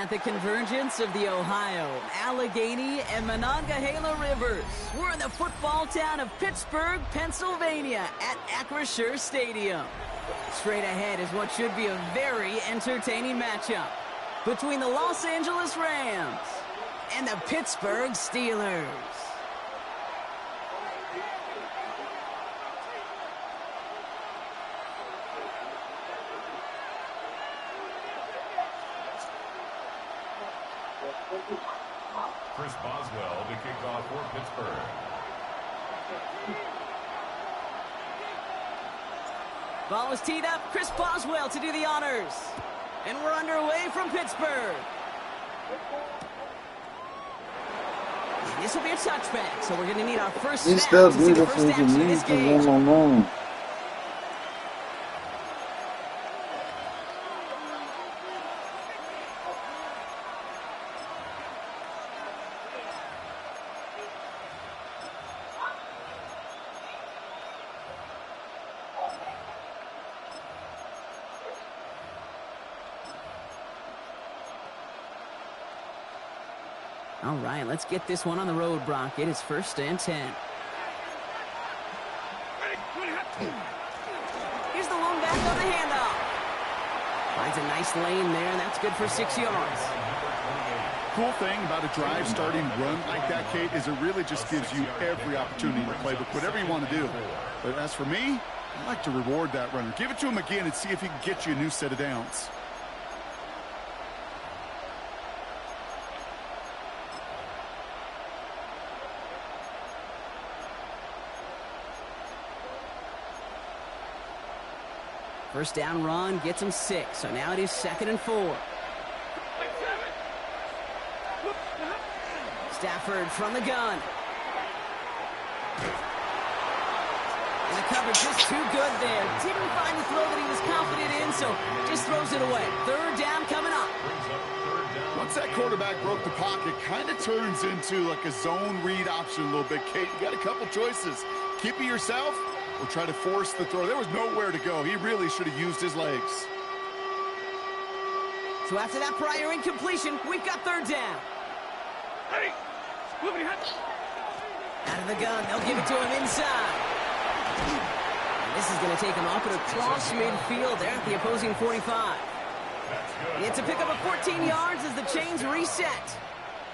At the convergence of the Ohio, Allegheny, and Monongahela Rivers, we're in the football town of Pittsburgh, Pennsylvania at Acrisure Stadium. Straight ahead is what should be a very entertaining matchup between the Los Angeles Rams and the Pittsburgh Steelers. Chris Boswell to kick off for Pittsburgh. Ball is teed up. Chris Boswell to do the honors. And we're underway from Pittsburgh. This will be a touchback, so we're going to need our first snap to see the first action in this game. All right, let's get this one on the road, Brock. It is 1st and 10. Here's the lone back on the handoff. Finds a nice lane there, and that's good for 6 yards. Cool thing about a drive starting run like that, Kate, is it really just gives you every opportunity to play with whatever you want to do. But as for me, I like to reward that runner. Give it to him again and see if he can get you a new set of downs. First down run gets him 6, so now it is 2nd and 4. Stafford from the gun. And the coverage just too good there. Didn't find the throw that he was confident in, so just throws it away. 3rd down coming up. Once that quarterback broke the pocket, kind of turns into like a zone read option a little bit, Kate. You got a couple choices. Keep it yourself or try to force the throw. There was nowhere to go. He really should have used his legs. So after that prior incompletion, we've got 3rd down. Out of the gun, they'll give it to him inside. And this is going to take him off at across midfield there at the opposing 45. It's a pickup of 14 yards as the chains reset.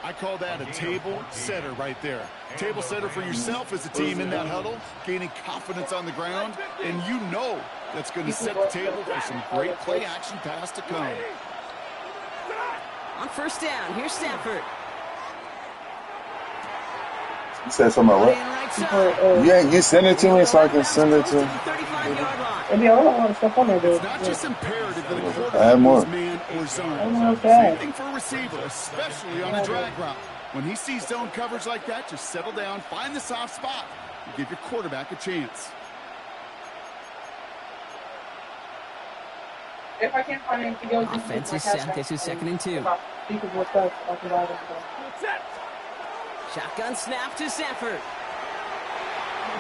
I call that a table setter right there. Table setter for yourself as a team in that huddle, gaining confidence on the ground, and you know that's going to set the table for some great play action pass to come. On 1st down, here's Stafford. You said something about what? Yeah, you send it to me so I can send it to him. It's not just imperative that a quarterback is man or zone. Same thing for a receiver, especially on a drag route. When he sees zone coverage like that, just settle down, find the soft spot, and give your quarterback a chance. If I can't find anything else, offense is set. This is 2nd and 2. Shotgun snap to Stafford.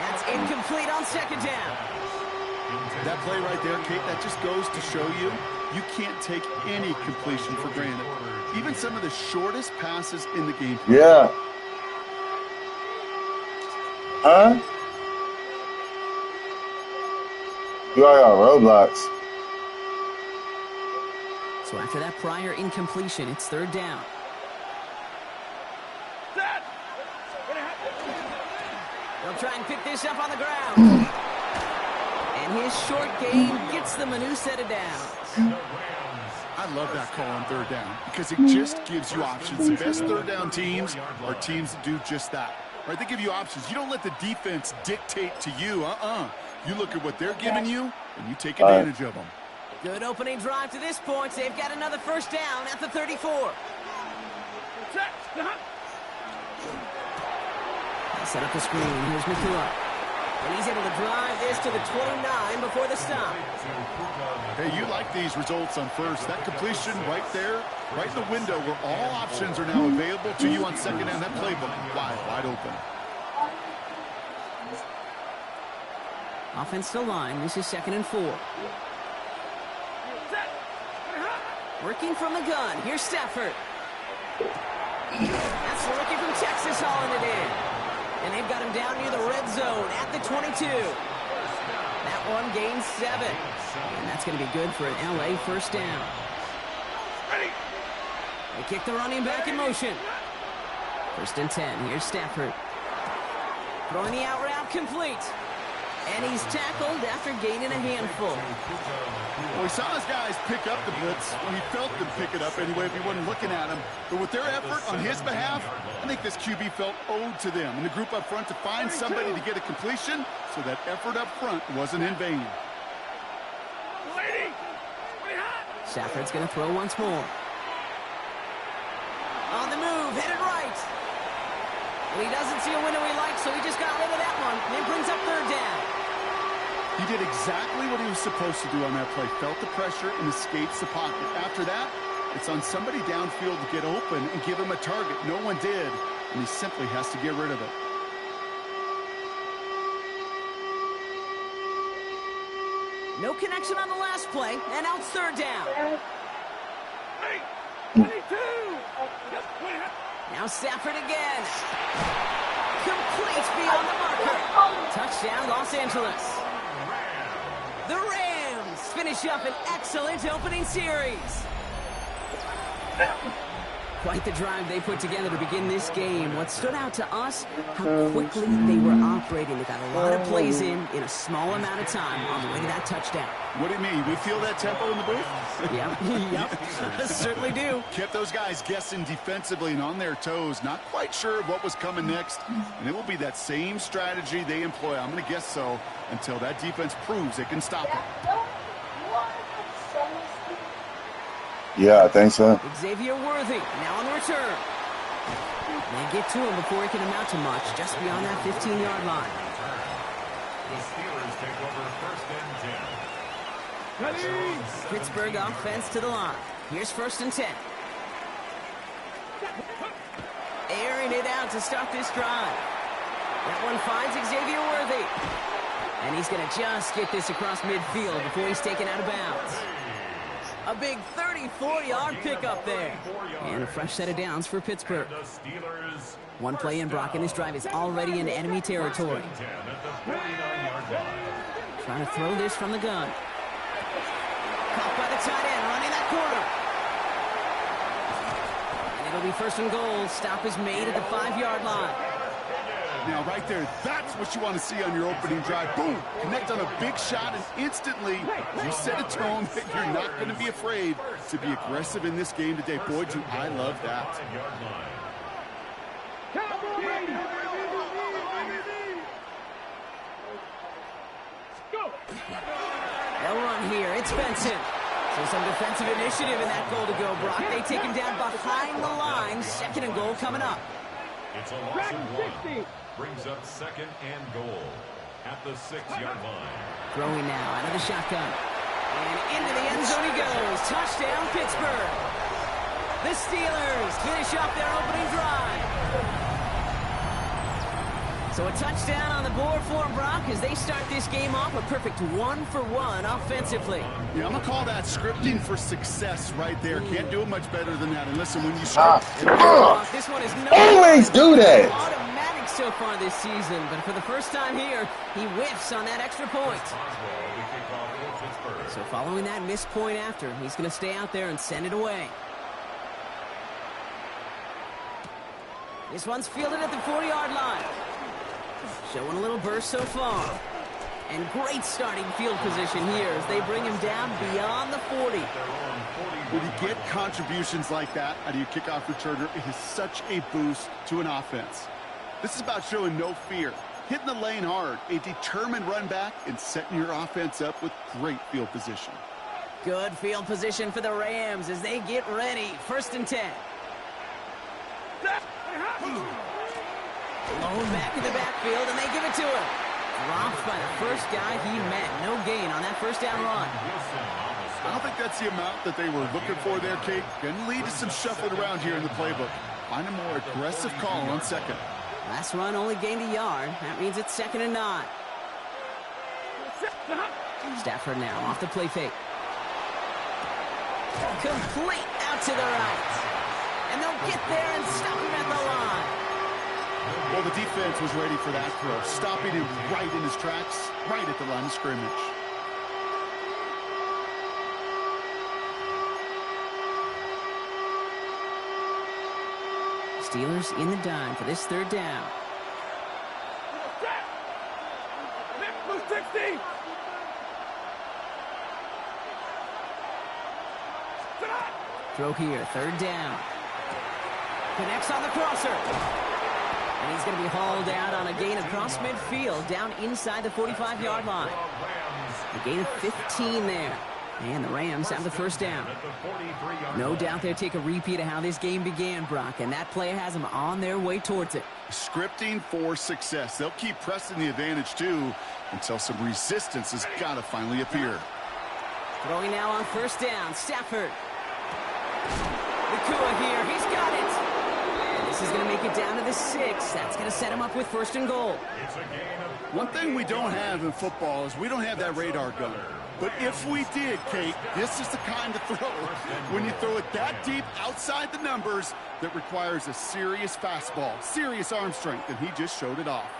That's incomplete on 2nd down. That play right there, Kate, that just goes to show you you can't take any completion for granted. Even some of the shortest passes in the game. Yeah. Huh? You all got roadblocks. So after that prior incompletion, it's 3rd down. They'll try and pick this up on the ground. And his short game gets them a new set of downs. I love that call on 3rd down because it just gives you options. The best 3rd down teams are teams that do just that. Right? They give you options. You don't let the defense dictate to you. You look at what they're giving you, and you take advantage of them. Good opening drive to this point. They've got another 1st down at the 34. Set up the screen. Here's McCullough. And he's able to drive this to the 29 before the stop. Hey, you like these results on 1st. That completion right there, right in the window where all options are now available to you on 2nd down. That playbook wide open. Offensive line. This is 2nd and 4. Working from the gun. Here's Stafford. That's the rookie from Texas hauling it in. And they've got him down near the red zone at the 22. That one gains 7. And that's going to be good for an LA first down. They kick the running back in motion. 1st and 10. Here's Stafford. Throwing the out route complete. And he's tackled after gaining a handful. Well, we saw his guys pick up the blitz. Well, he felt them pick it up anyway if he wasn't looking at him. But with their effort on his behalf, I think this QB felt owed to them and the group up front to find somebody to get a completion, so that effort up front wasn't in vain. Stafford's going to throw once more. On the move, headed right. Well, he doesn't see a window he likes, so he just got rid of that one. And it brings up 3rd down. He did exactly what he was supposed to do on that play. Felt the pressure and escapes the pocket. After that, it's on somebody downfield to get open and give him a target. No one did, and he simply has to get rid of it. No connection on the last play, and now it's 3rd down. Now Stafford again. Complete beyond the marker. Touchdown, Los Angeles. The Rams finish up an excellent opening series. Quite the drive they put together to begin this game. What stood out to us, how quickly they were operating. They got a lot of plays in a small amount of time on the way to that touchdown. What do you mean? We feel that tempo in the booth? Yep, certainly do. Kept those guys guessing defensively and on their toes, not quite sure what was coming next. And it will be that same strategy they employ, I'm going to guess so, until that defense proves it can stop it. Yeah, I think so. Xavier Worthy now on the return. They get to him before he can amount to much, just beyond that 15-yard line. The Steelers take over 1st and 10. Pittsburgh offense to the line. Here's 1st and 10. Airing it out to start this drive. That one finds Xavier Worthy. And he's going to just get this across midfield before he's taken out of bounds. A big 34-yard pickup there. And a fresh set of downs for Pittsburgh. One play in, Brock, and this drive is already in enemy territory. Trying to throw this from the gun. Caught by the tight end, running that corner. And it'll be 1st and goal. Stop is made at the 5-yard line. Now, right there, that's what you want to see on your opening drive. Boom! Connect on a big shot, and instantly you set a tone that you're not going to be afraid to be aggressive in this game today. Boy, do I love that. They'll run here. It's Benson. So some defensive initiative in that goal to go, Brock. They take him down behind the line. 2nd and goal coming up. It's a loss of 1. Brings up 2nd and goal at the 6-yard line. Throwing now out of the shotgun. And into the end zone he goes. Touchdown, Pittsburgh. The Steelers finish up their opening drive. So a touchdown on the board for them, Brock, as they start this game off a perfect 1-for-1 offensively. Yeah, I'm going to call that scripting for success right there. Can't do it much better than that. And listen, when you script... This one is always do that. Automatic so far this season, but for the first time here, he whiffs on that extra point. So following that missed point after, he's going to stay out there and send it away. This one's fielded at the 40-yard line. Showing a little burst so far. And great starting field position here as they bring him down beyond the 40. When you get contributions like that out of your kickoff returner, it is such a boost to an offense. This is about showing no fear, hitting the lane hard, a determined run back, and setting your offense up with great field position. Good field position for the Rams as they get ready. 1st and 10. Blown back in the backfield, and they give it to him. Dropped by the first guy he met. No gain on that 1st down run. I don't think that's the amount that they were looking for there, Kate. Going to lead to some shuffling around here in the playbook. Find a more aggressive call on 2nd. Last run only gained a yard. That means it's 2nd and 9. Stafford now off the play fake. Complete out to the right. And they'll get there and stop him at the line. Well, the defense was ready for that throw, stopping him right in his tracks, right at the line of scrimmage. Steelers in the dime for this third down. Throw here, third down. Connects on the crosser. And he's going to be hauled out on a gain across midfield, down inside the 45-yard line. A gain of 15 there. And the Rams have the first down. No doubt they'll take a repeat of how this game began, Brock, and that play has them on their way towards it. Scripting for success. They'll keep pressing the advantage, too, until some resistance has got to finally appear. Throwing now on first down, Stafford. Nakua here, he's got it. And this is going to make it down to the 6. That's going to set him up with first and goal. One thing we don't have in football is we don't have that radar gun. But if we did, Kate, this is the kind of throw, when you throw it that deep outside the numbers, that requires a serious fastball, serious arm strength, and he just showed it off.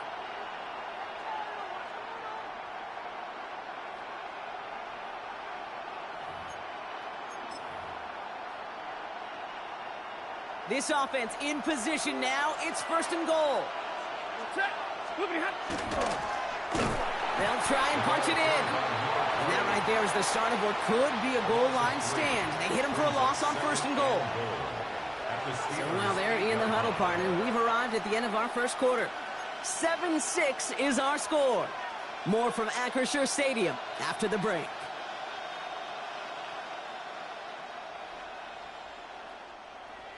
This offense in position now. It's first and goal. They'll try and punch it in. And that right there is the start of what could be a goal line stand. They hit him for a loss on first and goal. So while they're in the huddle, partner, we've arrived at the end of our first quarter. 7-6 is our score. More from Acrisure Stadium after the break.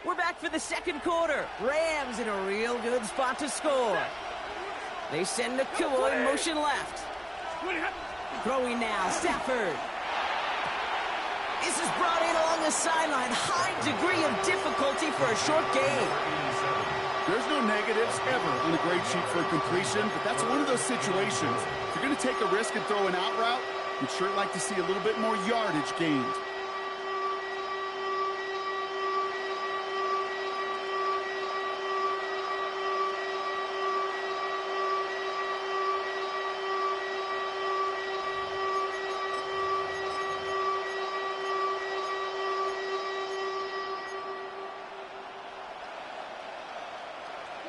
We're back for the second quarter. Rams in a real good spot to score. They send Nakua in motion left. Throwing now, Stafford. This is brought in along the sideline. High degree of difficulty for a short gain. There's no negatives ever on a grade sheet for a completion, but that's one of those situations. If you're going to take a risk and throw an out route, you'd sure like to see a little bit more yardage gained.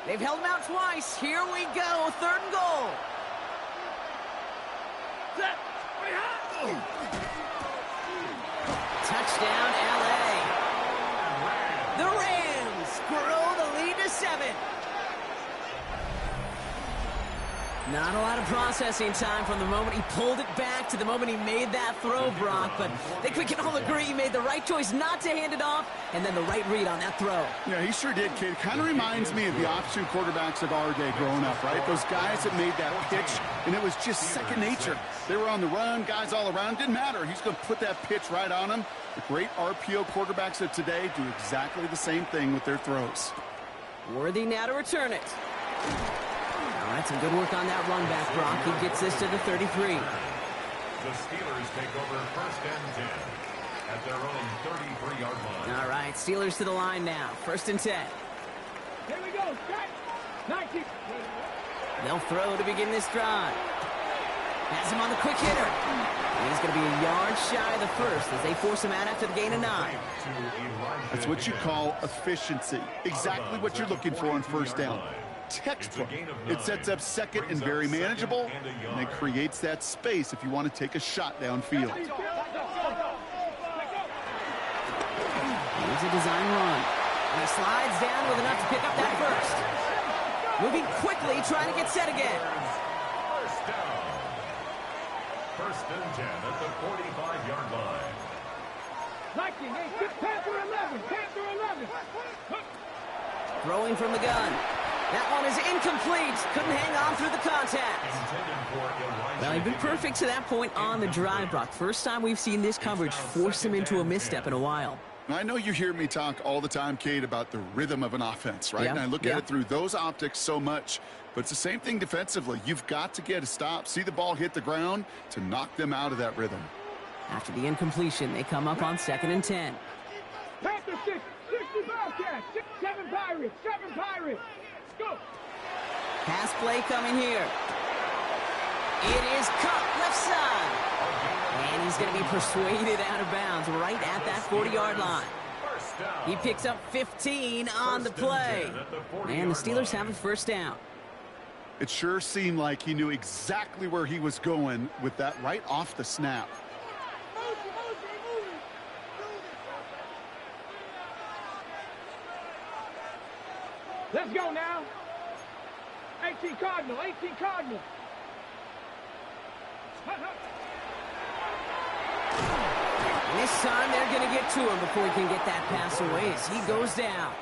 They've held him out twice. Here we go. Third and goal. Touchdown, LA. The Rams grow the lead to 7. Not a lot of processing time from the moment he pulled it back to the moment he made that throw, Brock. But I think we can all agree he made the right choice not to hand it off, and then the right read on that throw. Yeah, he sure did, kid. Kind of reminds me of the option quarterbacks of our day growing up, right? Those guys that made that pitch, and it was just second nature. They were on the run, guys all around. Didn't matter. He's going to put that pitch right on him. The great RPO quarterbacks of today do exactly the same thing with their throws. Worthy now to return it. All right, some good work on that run back, Brock. He gets this to the 33. The Steelers take over first and 10 at their own 33-yard line. All right, Steelers to the line now. First and 10. Here we go. 19. They'll throw to begin this drive. Has him on the quick hitter. And he's going to be a yard shy of the first as they force him out after the gain of 9. That's what you call efficiency. Exactly what you're looking for on first down. Textbook. It sets up second and very manageable, and it creates that space if you want to take a shot downfield. Here's a design run. And he slides down with enough to pick up that first. Moving quickly, trying to get set again. First down. First and 10 at the 45-yard line. 19. Hey, Panther 11. Panther 11. Throwing from the gun. That one is incomplete. Couldn't hang on through the contact. Well, he'd been perfect to that point on the drive, Brock. First time we've seen this coverage force him into a misstep in a while. I know you hear me talk all the time, Kate, about the rhythm of an offense, right? Yeah. And I look at it through those optics so much. But it's the same thing defensively. You've got to get a stop, see the ball hit the ground to knock them out of that rhythm. After the incompletion, they come up on 2nd and 10. Panther 60 Bobcats, 7 Pirates, 7 Pirates. Go. Pass play coming here. It is caught left side. And he's going to be persuaded out of bounds right at that 40-yard line. He picks up 15 on the play. And the Steelers have a first down. It sure seemed like he knew exactly where he was going with that right off the snap. Let's go now. 18 Cardinal, 18 Cardinal. And this time they're going to get to him before he can get that pass away as he goes down.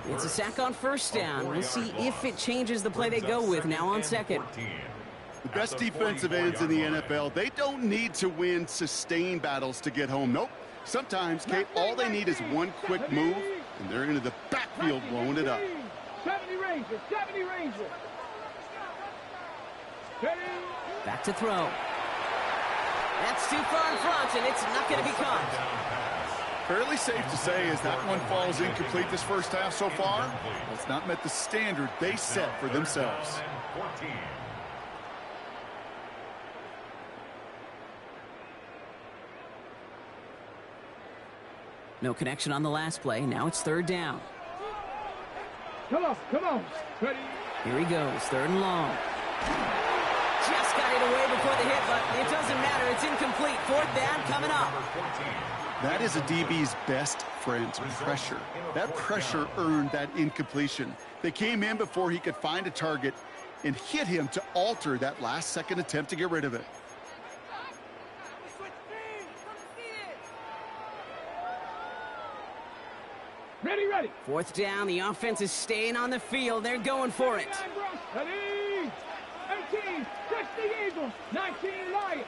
It's a sack on first down. We'll see if it changes the play they go with now on 2nd. The best defensive ends in the NFL, they don't need to win sustained battles to get home. Nope. Sometimes, Kate, all they need is one quick move, and they're into the backfield blowing it up. 70 Rangers, 70 Rangers. Back to throw. That's too far in front, and it's not going to be caught. Fairly safe to say as that one falls incomplete this first half so far, well, it's not met the standard they set for themselves. No connection on the last play. Now it's 3rd down. Come on, come on. Ready. Here he goes, 3rd and long. Just got it away before the hit, but it doesn't matter. It's incomplete. 4th down coming up. That is a DB's best friend, pressure. That pressure earned that incompletion. They came in before he could find a target and hit him to alter that last-second attempt to get rid of it. Ready, ready. 4th down. The offense is staying on the field. They're going for it. Ready. 18, 60 Eagles, 19 Lions.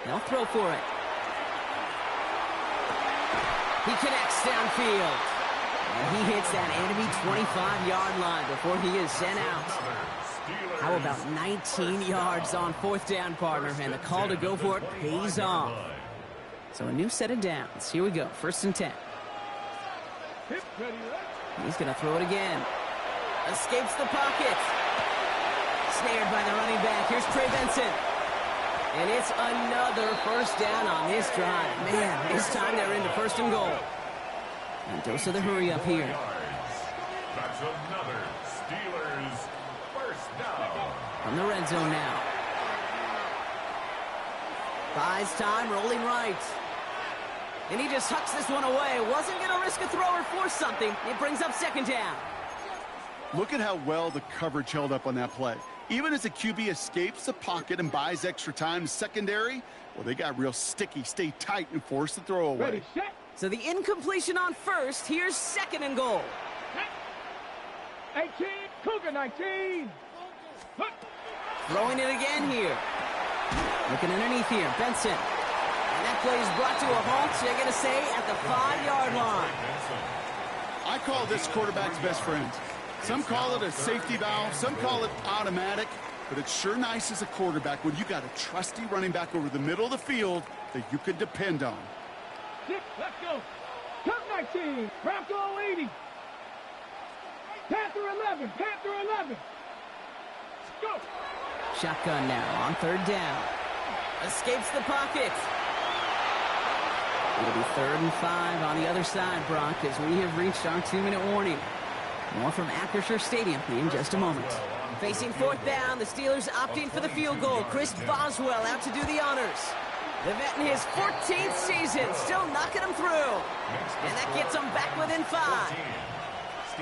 They'll throw for it. He connects downfield. And he hits that enemy 25-yard line before he is sent out. How about 19 yards on 4th down, partner? And the call to go for it pays off. So a new set of downs. Here we go. 1st and 10. He's going to throw it again. Escapes the pocket. Snared by the running back. Here's Trey Benson. And it's another first down on this drive. Man, this time they're into 1st and goal. And dose of the hurry up here. That's another Steelers first down. From the red zone now. Buys time, rolling right. And he just hucks this one away. Wasn't going to risk a throw or force something. It brings up 2nd down. Look at how well the coverage held up on that play. Even as the QB escapes the pocket and buys extra time, secondary, well, they got real sticky. Stay tight and force the throw away. Ready, set. So the incompletion on 1st. Here's 2nd and goal. 18, Cougar 19. Throwing it again here. Looking underneath here, Benson. And that play is brought to a halt, they're going to say, at the 5-yard line. I call this quarterback's best friend. Some call it a safety valve, some call it automatic, but it's sure nice as a quarterback when you got a trusty running back over the middle of the field that you can depend on. 6, let's go. Cup 19, Bronco 80. Panther 11, Panther 11. Go. Shotgun now on 3rd down. Escapes the pocket. It'll be 3rd and 5 on the other side, Brock, as we have reached our 2-minute warning. More from Acrisure Stadium in just a moment. Facing 4th down, the Steelers opting for the field goal. Chris Boswell out to do the honors. The vet in his 14th season, still knocking him through. And that gets him back within 5.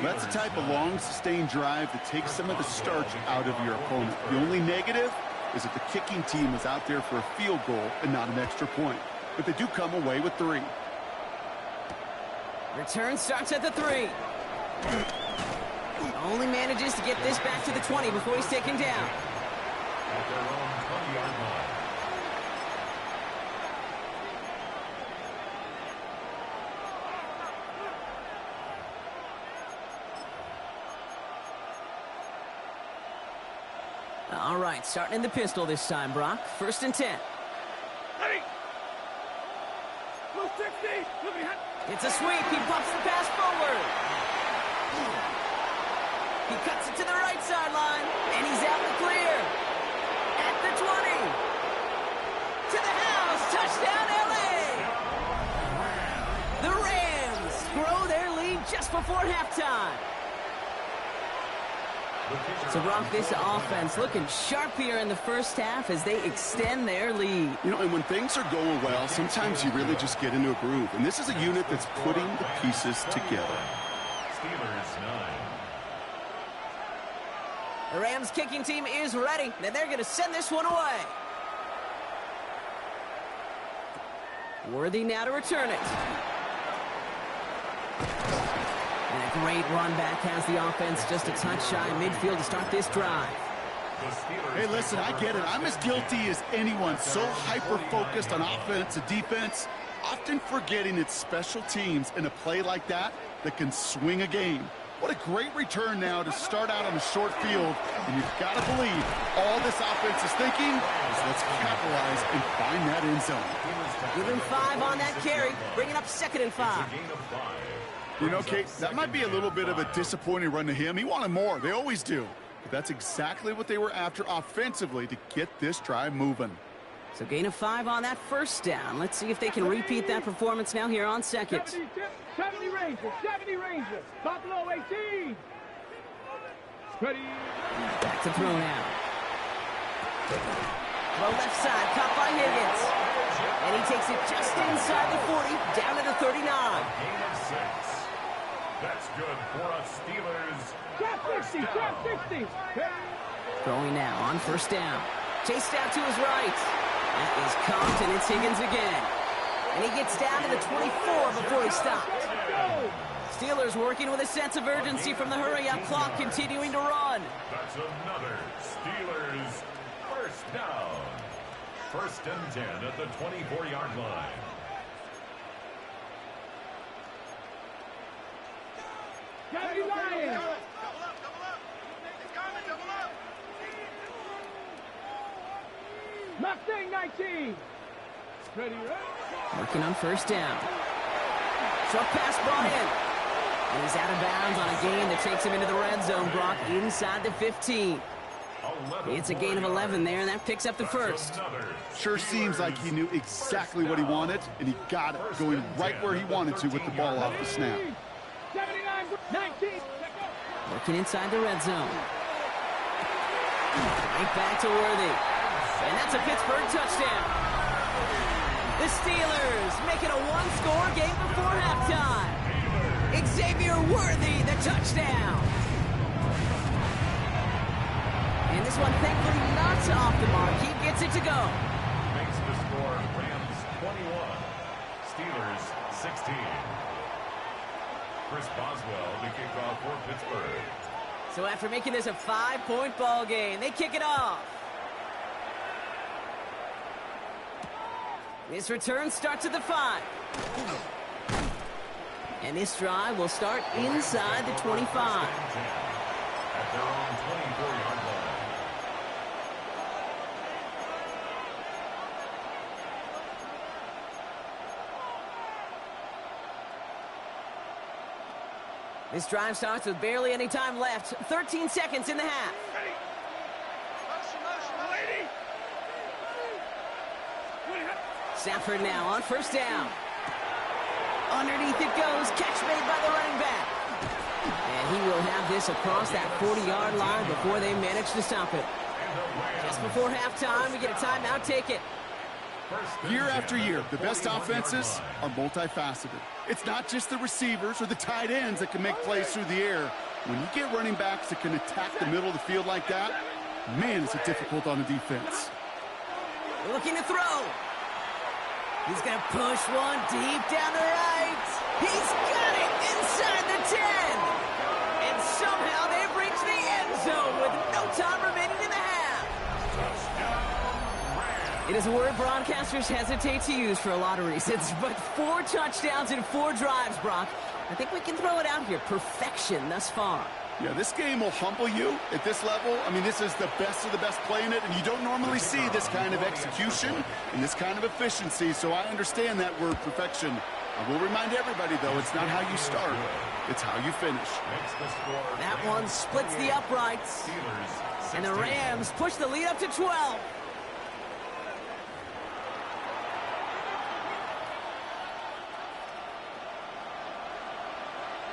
That's the type of long, sustained drive that takes some of the starch out of your opponent. The only negative is that the kicking team is out there for a field goal and not an extra point. But they do come away with 3. Return starts at the 3. Only manages to get this back to the 20 before he's taken down. At their own 20-yard line. All right, starting in the pistol this time, Brock. 1st and 10. Ready. Blue 60. It's a sweep. He pops the pass forward. He cuts it to the right sideline, and he's out in the clear. At the 20. To the house. Touchdown, L.A. The Rams grow their lead just before halftime. So, Brock, this offense looking sharp here in the first half as they extend their lead. You know, and when things are going well, sometimes you really just get into a groove. And this is a unit that's putting the pieces together. Steelers 9. The Rams kicking team is ready, and they're going to send this one away. Worthy now to return it. And a great run back has the offense just a touch shy of midfield to start this drive. Hey, listen, I get it. I'm as guilty as anyone. So hyper-focused on offense and defense, often forgetting it's special teams in a play like that can swing a game. What a great return now to start out on a short field. And you've got to believe all this offense is thinking is let's capitalize and find that end zone. Give him 5 on that carry, bringing up 2nd and 5. You know, Kate, that might be a little bit of a disappointing run to him. He wanted more. They always do. But that's exactly what they were after offensively to get this drive moving. So gain of 5 on that 1st down. Let's see if they can repeat that performance now here on 2nd. 70 Rangers. 70 Rangers. Buffalo 18. Ready. Back to throw now. Throw left side, caught by Higgins. And he takes it just inside the 40, down to the 39. Gain of 6. That's good for us Steelers. Trap 60. Trap 60. Throwing now on 1st down. Chased out to his right. That is caught, and it's Higgins again. And he gets down to the 24 before he stopped. Steelers working with a sense of urgency from the hurry-up clock, continuing to run. That's another Steelers 1st down. 1st and 10 at the 24-yard line. Gabby Lions. Mustang 19. Ready, Working on 1st down. Short pass brought in. And he's out of bounds on a gain that takes him into the red zone, Brock, inside the 15. It's a gain of 11 there, and that picks up the 1st. Sure seems like he knew exactly what he wanted, and he got it, going right where he wanted to with the ball off the snap. 79-19. Working inside the red zone. Right back to Worthy. And that's a Pittsburgh touchdown. The Steelers make it a 1-score game before halftime. Xavier Worthy, the touchdown. And this one, thankfully, not off the mark. He gets it to go. Makes the score Rams 21, Steelers 16. Chris Boswell to kick off for Pittsburgh. So after making this a 5-point ball game, they kick it off. This return starts at the 5. And this drive will start inside the 25. At their own 24-yard line. This drive starts with barely any time left. 13 seconds in the half. Stafford now on 1st down. Underneath it goes. Catch made by the running back. And he will have this across that 40-yard line before they manage to stop it. Just before halftime, we get a timeout. Take it. Year after year, the best offenses are multifaceted. It's not just the receivers or the tight ends that can make plays through the air. When you get running backs that can attack the middle of the field like that, man, is it difficult on the defense. Looking to throw. He's going to push one deep down the right. He's got it inside the 10. And somehow they've reached the end zone with no time remaining in the half. It is a word broadcasters hesitate to use for a lot of reasons, but 4 touchdowns in 4 drives, Brock. I think we can throw it out here. Perfection thus far. Yeah, this game will humble you at this level. I mean, this is the best of the best playing it, and you don't normally see this kind of execution and this kind of efficiency, so I understand that word perfection. I will remind everybody, though, it's not how you start, it's how you finish. That one splits the uprights, and the Rams push the lead up to 12.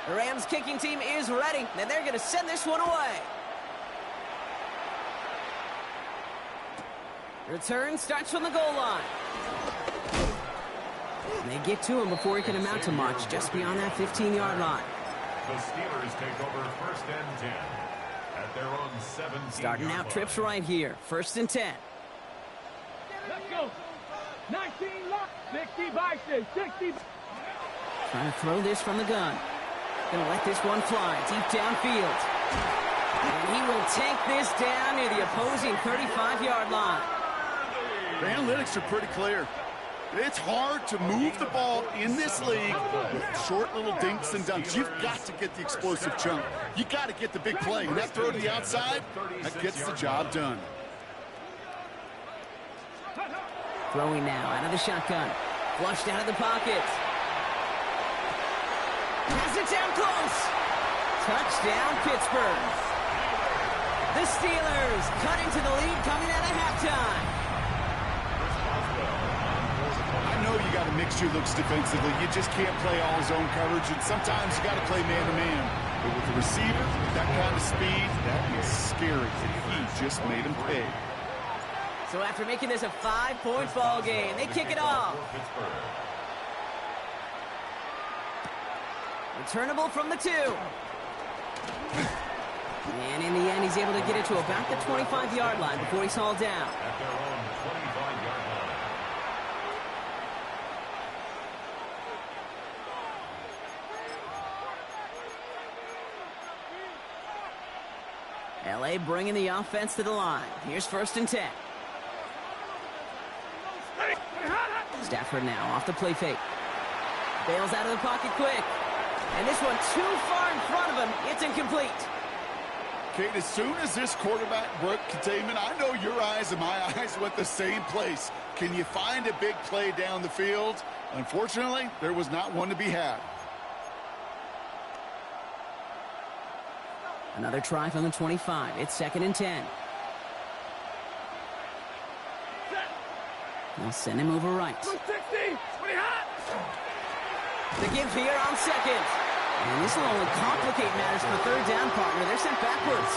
The Rams kicking team is ready, and they're going to send this one away. Return starts from the goal line. And they get to him before he can amount to much, just beyond that 15-yard line. The Steelers take over 1st and 10 at their own 17. Starting out trips right here, 1st and 10. Let's go. 19 lock. 60 by 60. Trying to throw this from the gun. Gonna let this one fly deep downfield. And he will take this down near the opposing 35-yard line. The analytics are pretty clear. It's hard to move the ball in this league with short little dinks and dunks. You've got to get the explosive chunk. You got to get the big play. And that throw to the outside, that gets the job done. Throwing now out of the shotgun. Flushed out of the pocket. Has it down close. Touchdown, Pittsburgh. The Steelers cut into the lead coming out of halftime. I know you got to mix your looks defensively. You just can't play all zone coverage, and sometimes you got to play man-to-man. But with the receiver, with that kind of speed, that is scary. He just made him pay. So after making this a 5-point ball game, they kick it off. Returnable from the 2. And in the end, he's able to get it to about the 25-yard line before he's hauled down. At their own 25-yard line. L.A. bringing the offense to the line. Here's 1st and 10. Stafford now off the play fake. Bails out of the pocket quick. And this one too far in front of him. It's incomplete. Kate, as soon as this quarterback broke containment, I know your eyes and my eyes went the same place. Can you find a big play down the field? Unfortunately, there was not one to be had. Another try from the 25. It's 2nd and 10. They'll send him over right. 60. Pretty hot. The give here on 2nd. And this will only complicate matters for 3rd down, partner. They're sent backwards.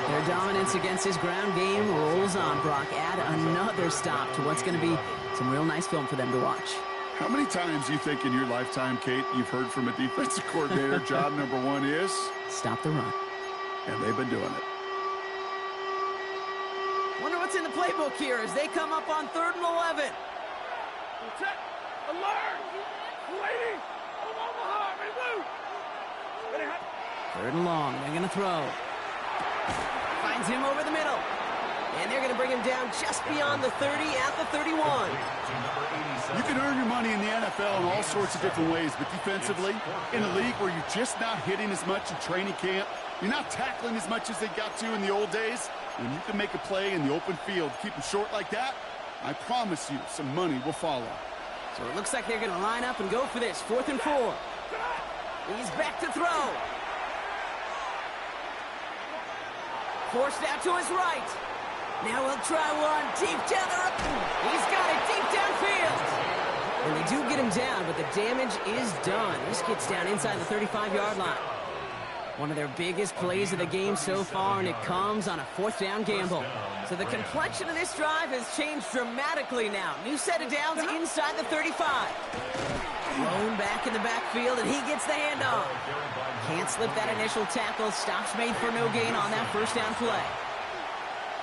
Their dominance against his ground game rolls on, Brock. Add another stop to what's going to be some real nice film for them to watch. How many times do you think in your lifetime, Kate, you've heard from a defensive coordinator, job number 1 is? Stop the run. And they've been doing it. Wonder what's in the playbook here as they come up on 3rd and 11. Check. Alert. Waiting. Omaha. Ready, move. Ready, hot. 3rd and long. They're going to throw. Finds him over the middle. And they're going to bring him down just beyond the 30 at the 31. You can earn your money in the NFL in all sorts of different ways, but defensively, in a league where you're just not hitting as much in training camp, you're not tackling as much as they got to in the old days, when you can make a play in the open field, keep them short like that, I promise you some money will follow. So it looks like they're going to line up and go for this. 4th and 4. He's back to throw. Forced out to his right. Now we'll try one deep down the road. He's got it deep downfield. And they do get him down, but the damage is done. This gets down inside the 35-yard line. One of their biggest plays of the game so far, and it comes on a 4th down gamble. So the complexion of this drive has changed dramatically now. New set of downs inside the 35. Thrown back in the backfield, and he gets the handoff. Can't slip that initial tackle. Stops made for no gain on that 1st down play.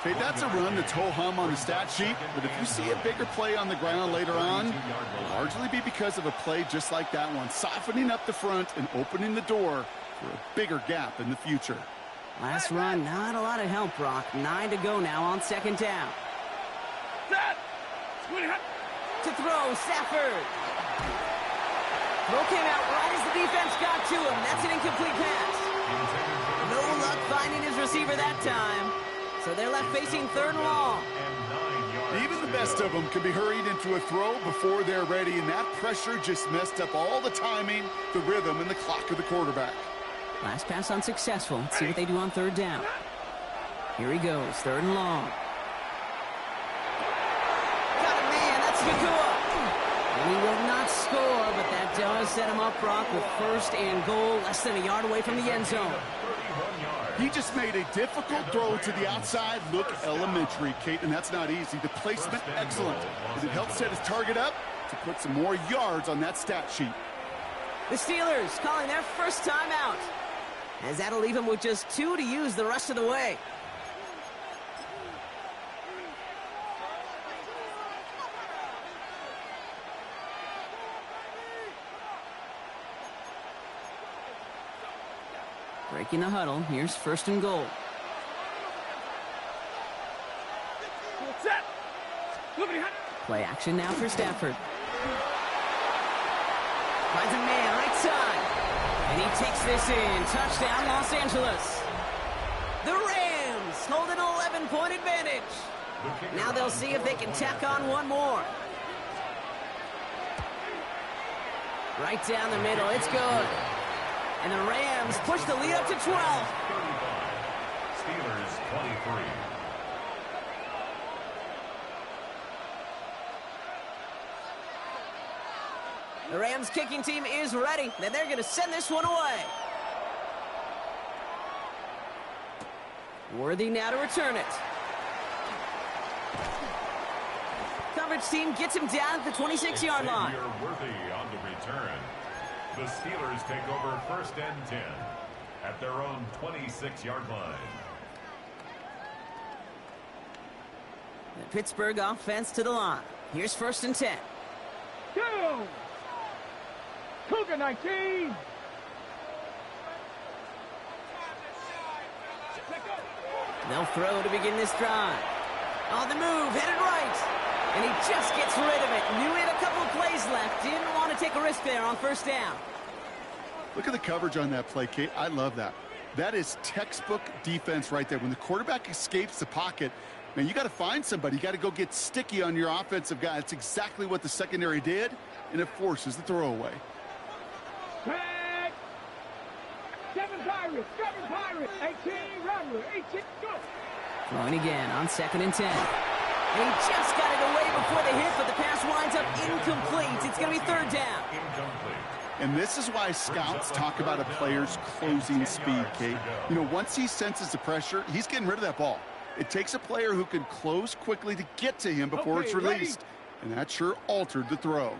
Hey, that's a run that's ho-hum on the stat sheet, but if you see a bigger play on the ground later on, it'll largely be because of a play just like that one, softening up the front and opening the door for a bigger gap in the future. Last run, not a lot of help, Brock. 9 to go now on 2nd down. To throw, Stafford. Throw came out right as the defense got to him. That's an incomplete pass. No luck finding his receiver that time. So they're left facing 3rd and long. Even the best of them can be hurried into a throw before they're ready, and that pressure just messed up all the timing, the rhythm, and the clock of the quarterback. Last pass unsuccessful. Let's see what they do on 3rd down. Here he goes, 3rd and long. Got it, man. That's Nakua. And he will not score, but that does set him up, Brock, with 1st and goal, less than a yard away from the end zone. He just made a difficult throw to the outside look elementary, Kate, and that's not easy. The placement, excellent. But it helped set his target up to put some more yards on that stat sheet. The Steelers calling their first timeout, as that'll leave him with just 2 to use the rest of the way. Breaking the huddle. Here's 1st and goal. Play action now for Stafford. Finds a man right side. And he takes this in. Touchdown, Los Angeles. The Rams hold an 11-point advantage. Now they'll see if they can tack on one more. Right down the middle. It's good. And the Rams push the lead up to 12. 35. Steelers 23. The Rams kicking team is ready. Then they're going to send this one away. Worthy now to return it. Coverage team gets him down at the 26-yard line. Worthy on the return. The Steelers take over 1st and 10 at their own 26-yard line. The Pittsburgh offense to the line. Here's 1st and 10. Go! Cougar 19. They'll throw to begin this drive. On the move, headed right. And he just gets rid of it. Knew he had a couple of plays left. Didn't want to take a risk there on 1st down. Look at the coverage on that play, Kate. I love that. That is textbook defense right there. When the quarterback escapes the pocket, man, you got to find somebody. You got to go get sticky on your offensive guy. That's exactly what the secondary did, and it forces the throwaway. Tag. 7 Pirates. 7 Pirates. 18 Rattler. 18 go. Throwing again on 2nd and 10. And he just got it away before the hit, but the pass winds up incomplete. It's going to be 3rd down. Incomplete. And this is why scouts talk about a player's closing speed, Kate. You know, once he senses the pressure, he's getting rid of that ball. It takes a player who can close quickly to get to him before it's released. And that sure altered the throw.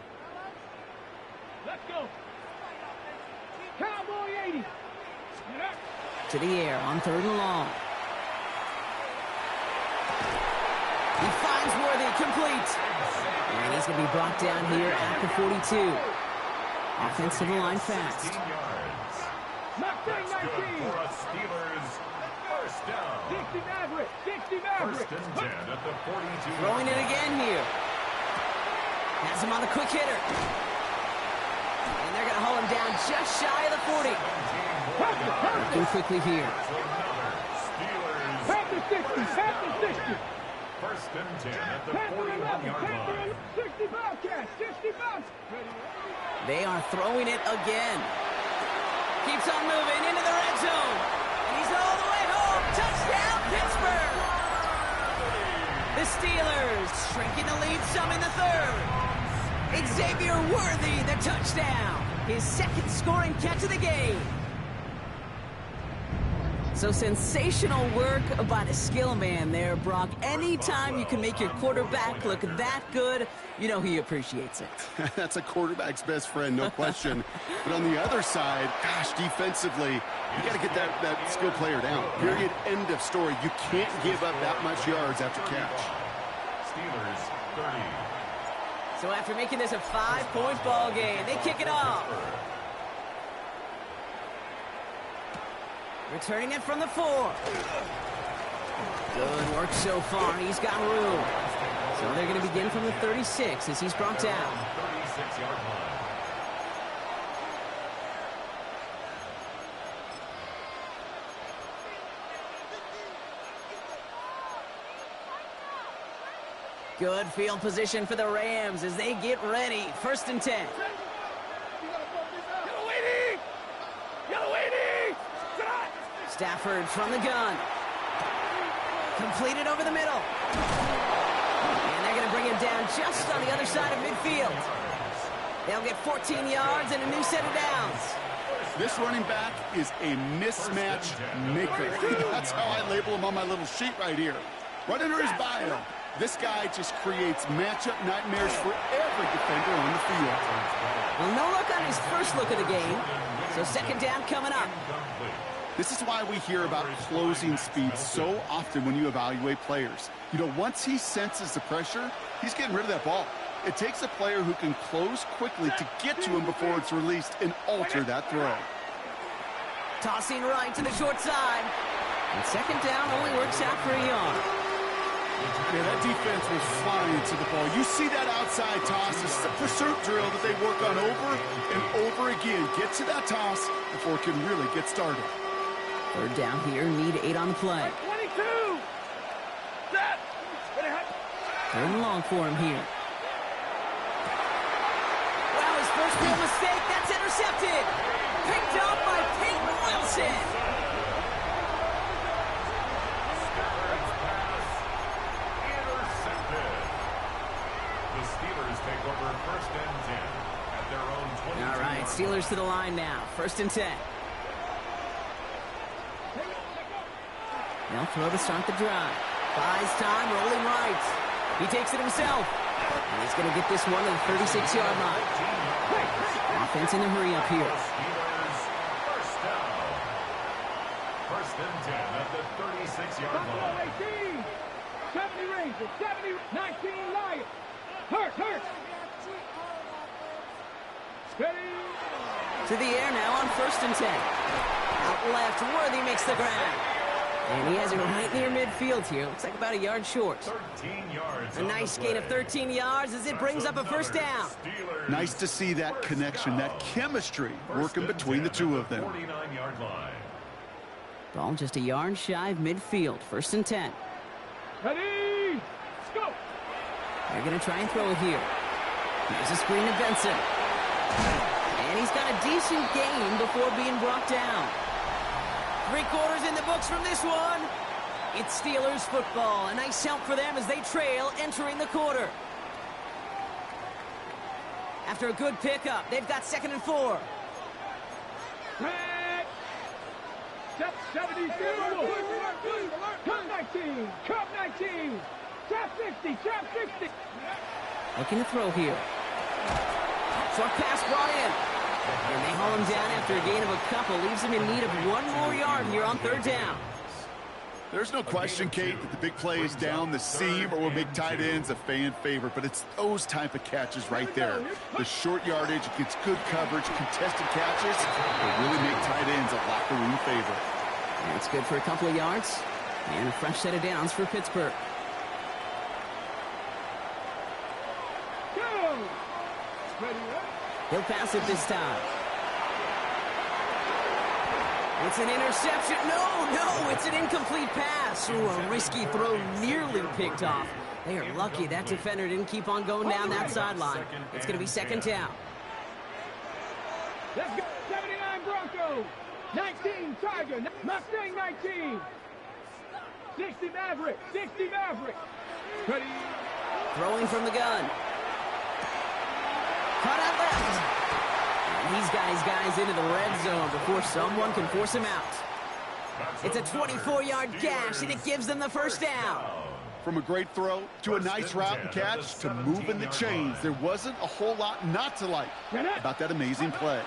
Let's go. Cowboy 80. To the air on 3rd and long. He finds Worthy, complete. And he's going to be brought down here at the 42. Offense to the line fast. 16 yards. Mustang 19. For a Steelers 1st down. 60 Maverick. 60 Maverick. 1st and 10 at the 42. Throwing it again here. Has him on the quick hitter. And they're going to hold him down just shy of the 40. Working quickly here. Pass the 60. Pass the 60. 1st and 10 at the 41-yard line. 60 Bobcats. 60 Bobcats. They are throwing it again. Keeps on moving into the red zone. And he's all the way home. Touchdown, Pittsburgh. The Steelers shrinking the lead some in the 3rd. Xavier Worthy, the touchdown. His 2nd scoring catch of the game. So sensational work by the skill man there, Brock. Anytime you can make your quarterback look that good, you know he appreciates it. That's a quarterback's best friend, no question. But on the other side, gosh, defensively, you got to get that skill player down. Period. End of story. You can't give up that much yards after catch. Steelers 30. So after making this a 5-point ball game, they kick it off. Returning it from the 4. Good work so far. He's got room. So they're going to begin from the 36 as he's brought down. 36-yard line. Good field position for the Rams as they get ready. 1st and 10. Stafford from the gun. Completed over the middle. And they're going to bring him down just on the other side of midfield. They'll get 14 yards and a new set of downs. This running back is a mismatch maker. That's how I label him on my little sheet right here. Right under his bio, this guy just creates matchup nightmares for every defender on the field. Well, no luck on his first look of the game, so 2nd down coming up. This is why we hear about closing speed so often when you evaluate players. You know, once he senses the pressure, he's getting rid of that ball. It takes a player who can close quickly to get to him before it's released and alter that throw. Tossing right to the short side. And 2nd down only works out for a yard. Yeah, that defense was flying to the ball. You see that outside toss. It's a pursuit drill that they work on over and over again. Get to that toss before it can really get started. 3rd down here, need 8 on the play. 22. Set. 3rd and long for him here. Well, his first real mistake, that's intercepted. Picked up by Peyton Wilson. Intercepted. The Steelers take over 1st and 10 at their own 22. All right, Steelers to the line now. 1st and 10. They'll throw to start the drive. Buys time, rolling right. He takes it himself. And he's going to get this one to the 36-yard line. Offense in a hurry up here. Steelers 1st down. 1st and 10 at the 36-yard Buffalo line. 18. 70 Rangers. 70. 19 Lions. Hurt. Steady. To the air now on 1st and 10. Out left, Worthy makes the grab. And he has it right near midfield here. Looks like about a yard short. 13 yards. A nice gain of 13 yards as it brings up a 1st down. Nice to see that connection, that chemistry working between the two of them. 49-yard line. Ball just a yard shy of midfield. 1st and 10. Ready. Let's go. They're going to try and throw it here. Here's a screen to Benson. And he's got a decent gain before being brought down. 3 quarters in the books from this one. It's Steelers football. A nice help for them as they trail entering the quarter. After a good pickup, they've got 2nd and 4. Red. Step 72. Cup 19. Cup 19. Trap 60. Trap 60. Looking to throw here. Short pass brought in. And they haul him down after a gain of a couple. Leaves him in need of 1 more yard here on 3rd down. There's no question, Kate, that the big plays down the seam or will make tight ends a fan favorite, but it's those type of catches right there. The short yardage against good coverage, contested catches, will really make tight ends a locker room favorite. That's good for a couple of yards. And a fresh set of downs for Pittsburgh. Go. Ready. He'll pass it this time. It's an interception. No, it's an incomplete pass. Ooh, a risky throw nearly picked off. They are lucky that defender didn't keep on going down that sideline. It's going to be 2nd down. Let's go. 79 Broncos. 19 Tiger. Mustang 19. 60 Maverick. 60 Maverick. Ready. Throwing from the gun. Cut out left. And he's got his guys into the red zone before someone can force him out. It's a 24-yard gash, and it gives them the 1st down. From a great throw to a nice route and catch to moving the chains, there wasn't a whole lot not to like about that amazing play.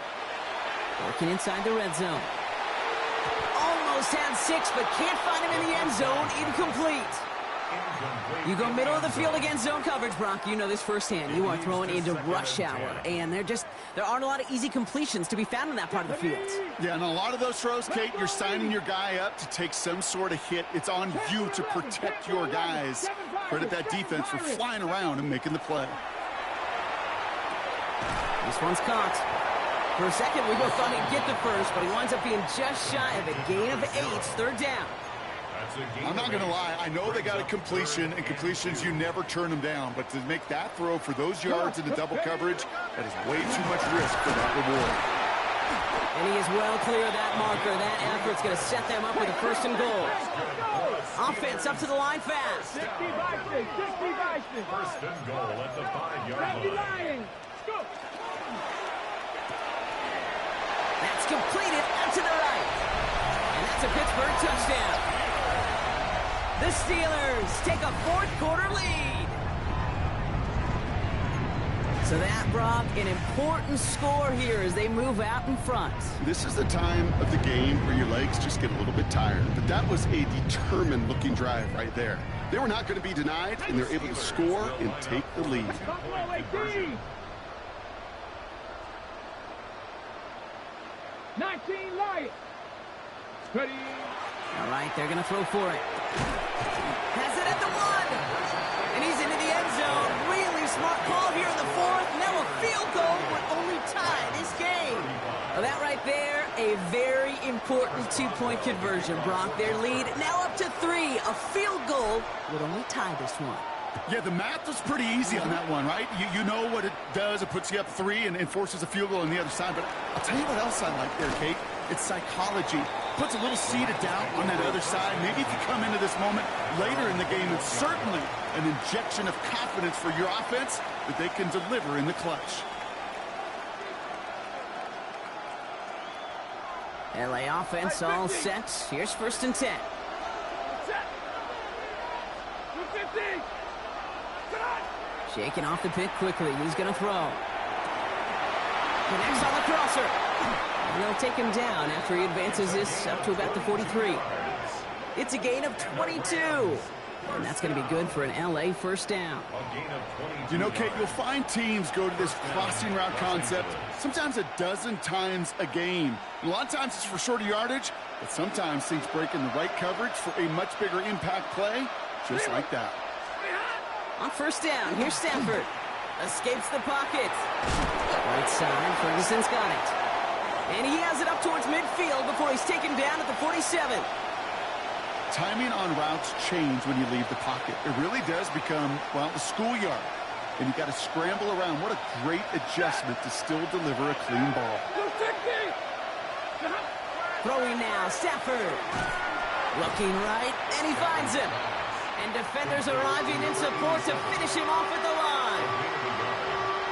Working inside the red zone. Almost had 6, but can't find him in the end zone. Incomplete. You go middle of the field against zone coverage, Brock. You know this firsthand. You are throwing into rush hour, and there aren't a lot of easy completions to be found in that part of the field. Yeah, and a lot of those throws, Kate, you're signing your guy up to take some sort of hit. It's on you to protect your guys. Credit that defense for flying around and making the play. This one's caught. For a second, we both thought he'd get the first, but he winds up being just shy of a gain of 8, 3rd down. I'm not going to lie. I know they got a completion, and completions, you never turn them down. But to make that throw for those yards into double coverage, that is way too much risk for that reward. And he is well clear of that marker. That effort's going to set them up with a first and goal. Offense up to the line fast. 60 Bison, 60 Bison. First and goal at the 5-yard line. That's completed out to the right. And that's a Pittsburgh touchdown. The Steelers take a fourth-quarter lead. So that, Brock, an important score here as they move out in front. This is the time of the game where your legs just get a little bit tired. But that was a determined-looking drive right there. They were not going to be denied, and they're able to score and take the lead. Buffalo 18. 19 Lions. Ready. All right, they're going to throw for it. Has it at the 1. And he's into the end zone. Really smart call here in the fourth. Now a field goal would only tie this game. Well, that right there, a very important two-point conversion, Brock. Their lead now up to 3. A field goal would only tie this one. Yeah, the math was pretty easy on that one, right? You know what it does. It puts you up 3 and forces a field goal on the other side. But I'll tell you what else I like there, Kate. It's psychology. Puts a little seed of doubt on that other side. Maybe if you come into this moment later in the game, it's certainly an injection of confidence for your offense that they can deliver in the clutch. LA offense all set. Here's first and 10. Shaking off the pick quickly. He's going to throw. Connects on the crosser. And they'll take him down after he advances this up to about the 43. It's a gain of 22. And that's going to be good for an LA first down. You know, Kate, you'll find teams go to this crossing route concept sometimes a dozen times a game. A lot of times it's for shorter yardage, but sometimes things break in the right coverage for a much bigger impact play, just like that. On first down, here's Stafford. Escapes the pocket. Right side, Ferguson's got it. And he has it up towards midfield before he's taken down at the 47. Timing on routes change when you leave the pocket. It really does become, well, the schoolyard. And you got to scramble around. What a great adjustment to still deliver a clean ball. Throwing now, Stafford. Looking right, and he finds him. And defenders arriving in support to finish him off at the line.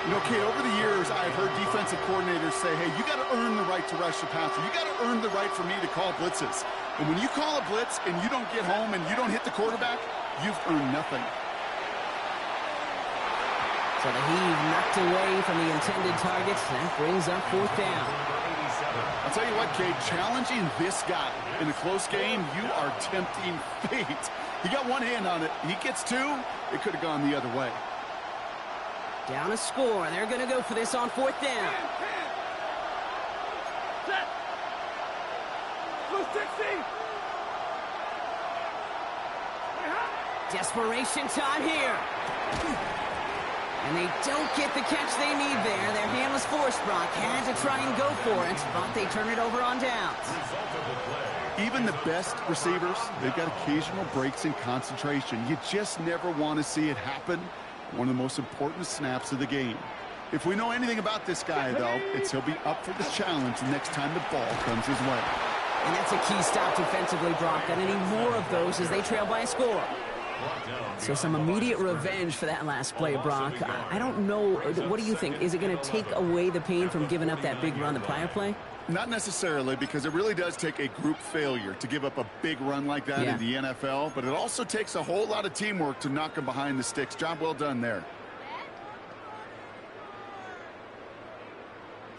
You know, Kate, over the years, I've heard defensive coordinators say, hey, you got to earn the right to rush the passer. You got to earn the right for me to call blitzes. And when you call a blitz and you don't get home and you don't hit the quarterback, you've earned nothing. So the heave knocked away from the intended targets. That brings up fourth down. I'll tell you what, Kate, challenging this guy in a close game, you are tempting fate. He got one hand on it. He gets 2. It could have gone the other way. Down a score. They're going to go for this on fourth down. Set. Blue 60. Desperation time here. And they don't get the catch they need there. Their hand was forced, Brock. Had to try and go for it, but they turn it over on downs. Even the best receivers, they've got occasional breaks in concentration. You just never want to see it happen. One of the most important snaps of the game. If we know anything about this guy, though, it's he'll be up for the challenge the next time the ball comes his way. And that's a key stop defensively, Brock. And any more of those as they trail by a score. So some immediate revenge for that last play, Brock. I don't know. What do you think? Is it going to take away the pain from giving up that big run the prior play? Not necessarily, because it really does take a group failure to give up a big run like that in the NFL. But it also takes a whole lot of teamwork to knock them behind the sticks. Job well done there.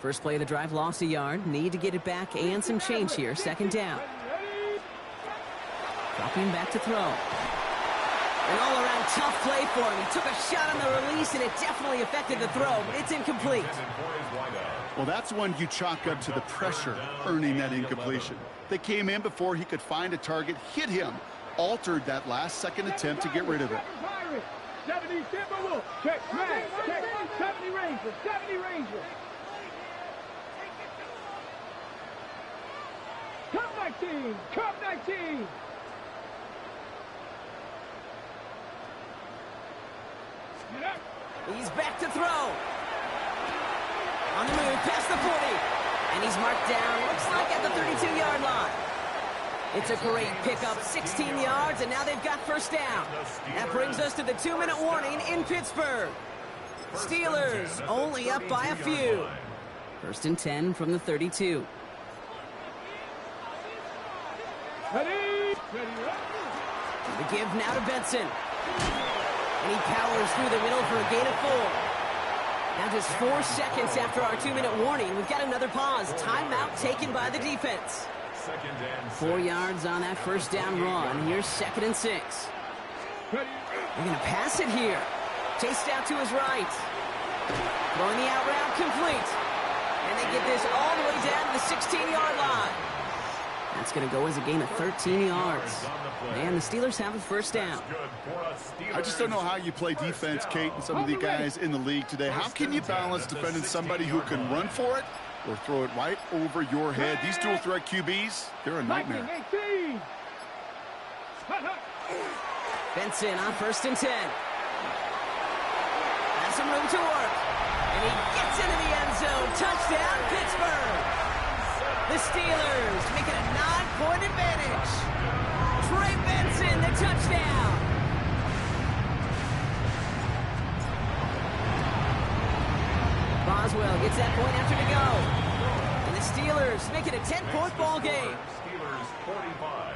First play of the drive, lost a yard. Need to get it back and some change here. Second down. Dropping back to throw. An all-around tough play for him. He took a shot on the release, and it definitely affected the throw. It's incomplete. Well, that's one you chalk up to the pressure earning that incompletion. They came in before he could find a target, hit him, altered that last-second attempt to get rid of it. 70 Timberwolves. Check, man. Check. 70 Rangers. 70 Rangers. Cup 19. Cup 19. He's back to throw. On the move, past the 40. And he's marked down, looks like at the 32-yard line. It's a great pickup, 16 yards, and now they've got first down. That brings us to the 2-minute warning in Pittsburgh. Steelers only up by a few. 1st and 10 from the 32. The give now to Benson. And he powers through the middle for a gain of 4. Now just 4 seconds after our 2-minute warning, we've got another pause. Timeout taken by the defense. 4 yards on that first down run. Here's 2nd and 6. They're going to pass it here. Chased out to his right. Throwing the out route complete. And they get this all the way down to the 16-yard line. That's going to go as a gain of 13 yards. And the Steelers have a first down. I just don't know how you play defense, Kate, and some of the guys in the league today. How can you balance defending somebody who can run for it or throw it right over your head? These dual threat QBs, they're a nightmare. Benson on 1st and 10. Has some room to work. And he gets into the end zone. Touchdown, Pittsburgh. The Steelers make it a 9-point advantage. Trey Benson, the touchdown. Boswell gets that point after to go. And the Steelers make it a 10-point ball game. Steelers 45,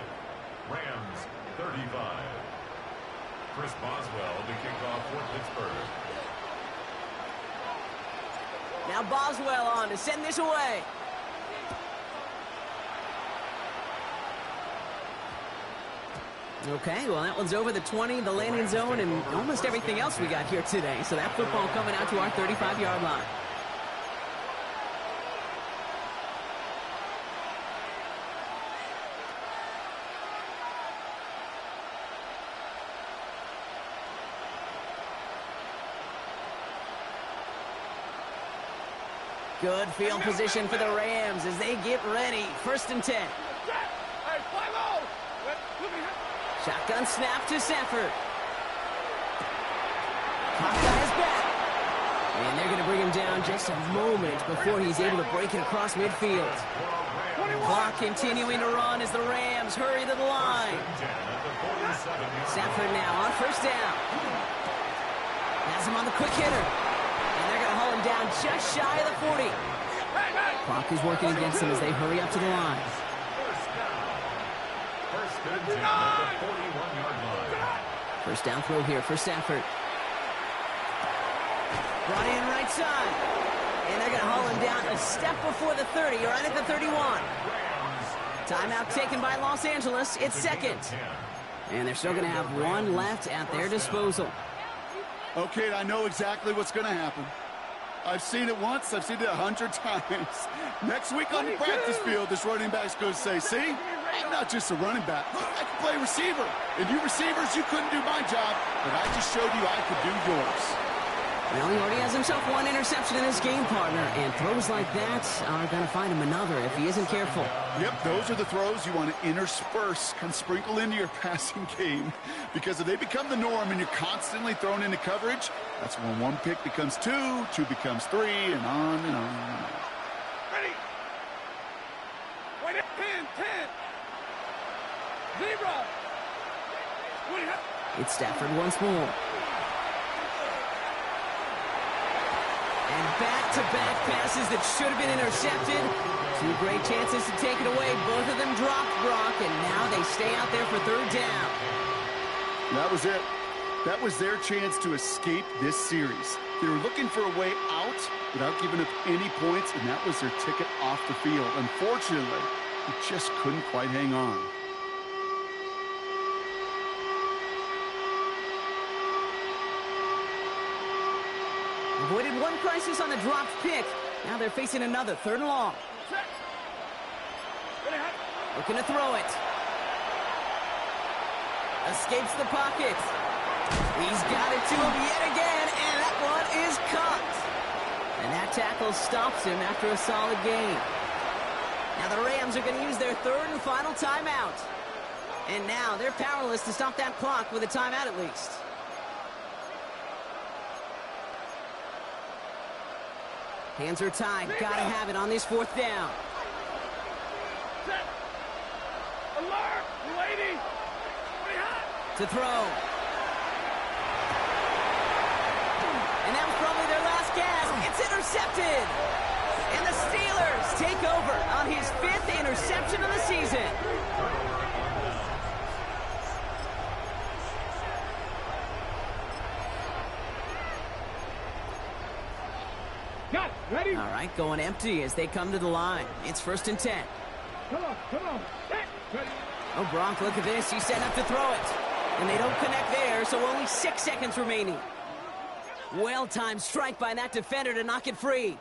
Rams 35. Chris Boswell to kick off for Pittsburgh. Now Boswell on to send this away. Okay, well, that one's over the 20, the landing zone, and almost everything else we got here today. So that football coming out to our 35-yard line. Good field position for the Rams as they get ready. 1st and 10. Shotgun snap to Safford. Hawkeye is back. And they're going to bring him down just a moment before he's able to break it across midfield. Clock continuing to run as the Rams hurry to the line. Safford now on 1st down. Has him on the quick hitter. And they're going to haul him down just shy of the 40. Clock is working against them as they hurry up to the line. First down throw here for Stafford. Brought in right side. And they're going to haul him down a step before the 30, right at the 31. Timeout taken by Los Angeles. It's 2nd. And they're still going to have 1 left at their disposal. Okay, I know exactly what's going to happen. I've seen it once. I've seen it 100 times. Next week on the practice field, this running back's going to say, see, I'm not just a running back. I can play receiver. And you receivers, you couldn't do my job, but I just showed you I could do yours. Well, he already has himself 1 interception in his game, partner, and throws like that are going to find him another if he isn't careful. Yep, those are the throws you want to intersperse, kind of sprinkle into your passing game, because if they become the norm and you're constantly thrown into coverage, that's when 1 pick becomes 2, 2 becomes 3, and on and on and on. Ready. Wait, 10. Zebra. It's Stafford once more. And back-to-back passes that should have been intercepted. 2 great chances to take it away. Both of them dropped, Brock, and now they stay out there for 3rd down. That was it. That was their chance to escape this series. They were looking for a way out without giving up any points, and that was their ticket off the field. Unfortunately, they just couldn't quite hang on. Avoided 1 crisis on the dropped pick. Now they're facing another 3rd and long. Looking to throw it. Escapes the pocket. He's got it to him yet again, and that one is caught. And that tackle stops him after a solid gain. Now the Rams are going to use their 3rd and final timeout. And now they're powerless to stop that clock with a timeout at least. Hands are tied. Gotta have it on this 4th down. Set. Alert. Lady. To throw. And that was probably their last gasp. It's intercepted. And the Steelers take over on his 5th interception of the season. Got it. Ready? All right, going empty as they come to the line. It's 1st and 10. Come on. Set. Ready. Oh, Gronk, look at this. He's set up to throw it. And they don't connect there, so only 6 seconds remaining. Well-timed strike by that defender to knock it free.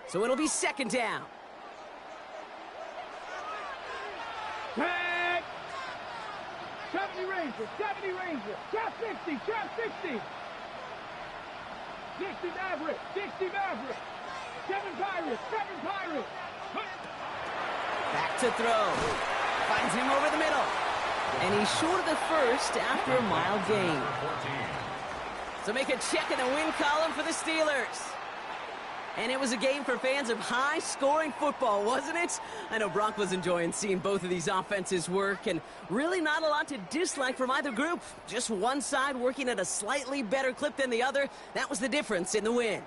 So it'll be 2nd down. Tag. 70 Ranger. 70 Ranger. Trap 60. Trap 60. 60 Maverick. 60 Maverick. 7 Pirates. 7 Pirates. Back to throw. Finds him over the middle. And he's short of the first after a mile gain. So make a check in the win column for the Steelers. And it was a game for fans of high-scoring football, wasn't it? I know Brock was enjoying seeing both of these offenses work, and really not a lot to dislike from either group. Just one side working at a slightly better clip than the other. That was the difference in the win.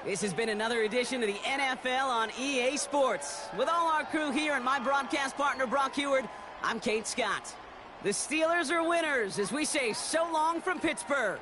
This has been another edition of the NFL on EA Sports. With all our crew here and my broadcast partner, Brock Heward, I'm Kate Scott. The Steelers are winners as we say so long from Pittsburgh.